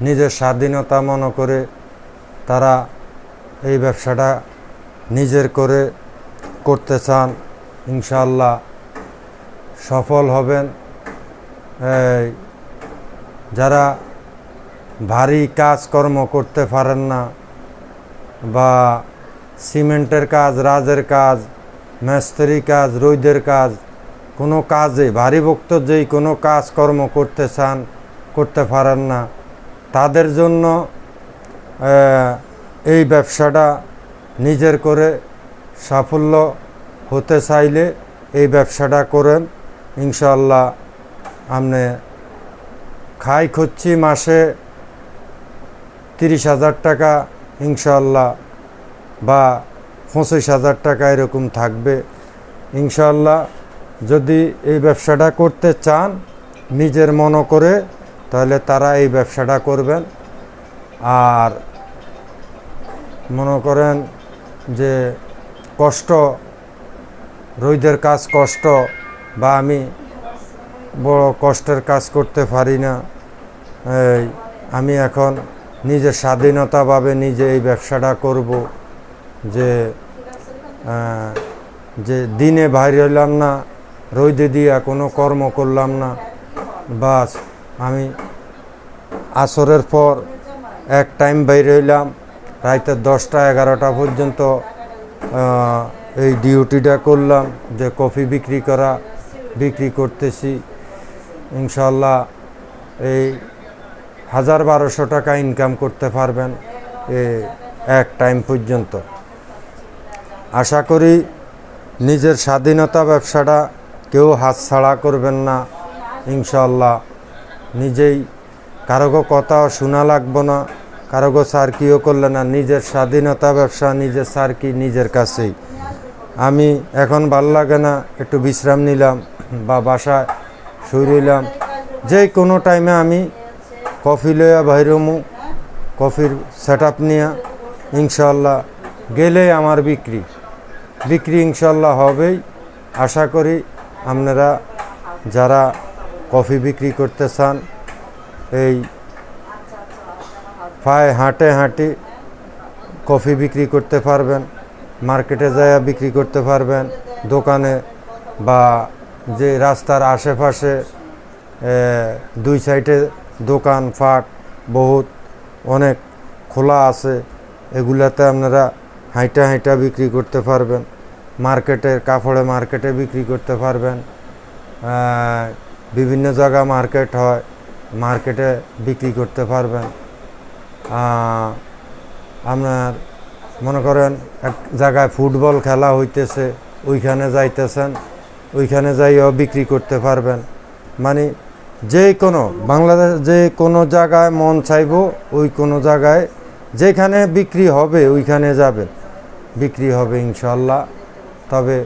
নিজের স্বাধীনতা মনে করে তারা এই ব্যবসাটা নিজের করে করতে চান, ইনশাআল্লাহ সফল হবেন। যারা ভারী কাজকর্ম করতে পারেন না বা সিমেন্টের কাজ, রাজের কাজ, মিস্ত্রি কাজ, রোদের কাজ, কোনো কাজে ভারী ভক্ত যেই কোনো কাজকর্ম করতে চান, করতে পারেন না, তাদের জন্য এই ব্যবসাটা নিজের করে সাফল্য হতে চাইলে এই ব্যবসাটা করেন। ইনশাআল্লাহ আপনি খাই খুঁজছি মাসে 30,000 টাকা ইনশাআল্লাহ বা 25,000 টাকা এরকম থাকবে ইনশাআল্লাহ। যদি এই ব্যবসাটা করতে চান নিজের মনে করে, তাহলে তারা এই ব্যবসাটা করবেন। আর মনে করেন যে কষ্ট, রোদের কাজ কষ্ট, বা আমি বড় কষ্টের কাজ করতে পারি না, আমি এখন নিজের স্বাধীনতাভাবে নিজে এই ব্যবসাটা করব, যে দিনে বাইরে হইলাম না, রোদে দিয়া কোনো কর্ম করলাম না, বাস আমি আসরের পর এক টাইম বাইরে হইলাম, রাতে 10টা 11টা পর্যন্ত এই ডিউটিটা করলাম, যে কফি বিক্রি করতেছি। ইনশাআল্লাহ এই 1000-1200 টাকা ইনকাম করতে পারবেন এক টাইম পর্যন্ত। আশা করি নিজের স্বাধীনতা ব্যবসাটা কেউ হাতছাড়া করবেন না ইনশাআল্লাহ। নিজেই কারোগো কথাও শোনা লাগবো না, কারোগো সার্কিও করলে না, নিজের স্বাধীনতা ব্যবসা, নিজের সার্কি নিজের কাছেই। আমি এখন ভালো লাগে না, একটু বিশ্রাম নিলাম বা বাসায় শুয়ে রইলাম, যে কোনো টাইমে আমি কফি লইয়া বাইরমু, কফির সেট আপ নিয়ে ইনশাআল্লাহ গেলেই আমার বিক্রি ইনশাআল্লাহ হবেই। আশা করি আপনারা যারা কফি বিক্রি করতে চান, এই পায়ে হাঁটে কফি বিক্রি করতে পারবেন, মার্কেটে যায় বিক্রি করতে পারবেন, দোকানে বা যে রাস্তার আশেপাশে দুই সাইডে দোকান ফাট বহুত অনেক খোলা আছে, এগুলাতে আপনারা হাঁটা বিক্রি করতে পারবেন। কাপড়ে মার্কেটে বিক্রি করতে পারবেন, বিভিন্ন জায়গা মার্কেট হয়, মার্কেটে বিক্রি করতে পারবেন। আপনার মনে করেন এক জায়গায় ফুটবল খেলা হইতেছে, ওইখানে যাইতেছেন, ওইখানে যাইও বিক্রি করতে পারবেন। মানে যে কোনো বাংলাদেশ যে কোনো জায়গায় মন চাইব, ওই কোনো জায়গায় যেখানে বিক্রি হবে ওইখানে যাবেন, বিক্রি হবে ইনশাআল্লাহ। তবে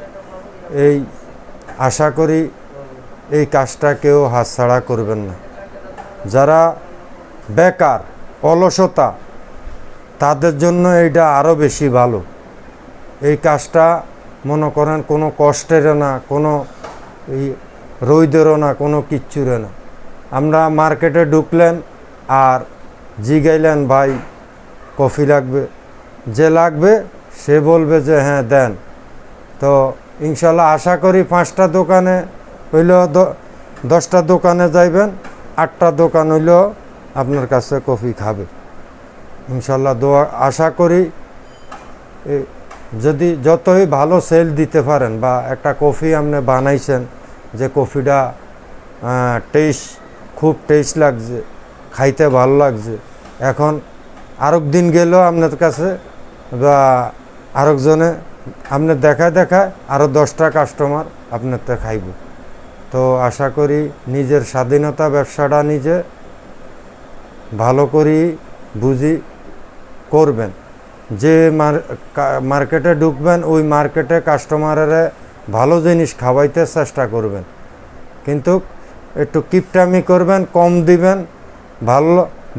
এই আশা করি এই কাজটা কেউ হাতছাড়া করবেন না। যারা বেকার, অলসতা, তাদের জন্য এইটা আরও বেশি ভালো। এই কাজটা মনে করেন কোনো কষ্টেরও না, কোনো রোদেরও না, কোনো কিচ্ছুরও না। আমরা মার্কেটে ঢুকলেন আর জিগাইলেন ভাই কফি লাগবে, যে লাগবে সে বলবে যে হ্যাঁ দেন। তো ইনশাল্লাহ আশা করি 5টা দোকানে হইলেও 10টা দোকানে যাইবেন, 8টা দোকান হইলেও আপনার কাছে কফি খাবে ইনশাল্লাহ। আশা করি যদি যতই ভালো সেল দিতে পারেন, বা একটা কফি আপনি বানাইছেন যে কফিটা খুব টেস্ট লাগছে, খাইতে ভালো লাগছে, এখন আরেক দিন গেলেও আপনার কাছে বা আরেকজনে আপনার দেখায় আরও 10টা কাস্টমার আপনার তো খাইব। তো আশা করি নিজের স্বাধীনতা ব্যবসাটা নিজে ভালো করি বুঝি করবেন। যে মার্কেটে ঢুকবেন ওই মার্কেটে কাস্টমারের ভালো জিনিস খাওয়াইতে চেষ্টা করবেন, কিন্তু একটু কিপটামি করবেন, কম দিবেন,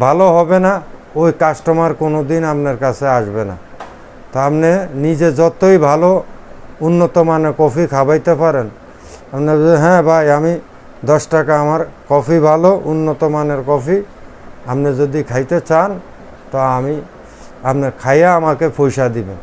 ভালো হবে না, ওই কাস্টমার কোনো দিন আপনার কাছে আসবে না। তো আপনি নিজে যতই ভালো উন্নত মানের কফি খাওয়াইতে পারেন, আপনার হ্যাঁ ভাই আমি 10 টাকা আমার কফি ভালো উন্নত মানের কফি আপনি যদি খাইতে চান তো আমি আপনার খাইয়া আমাকে পয়সা দিবেন।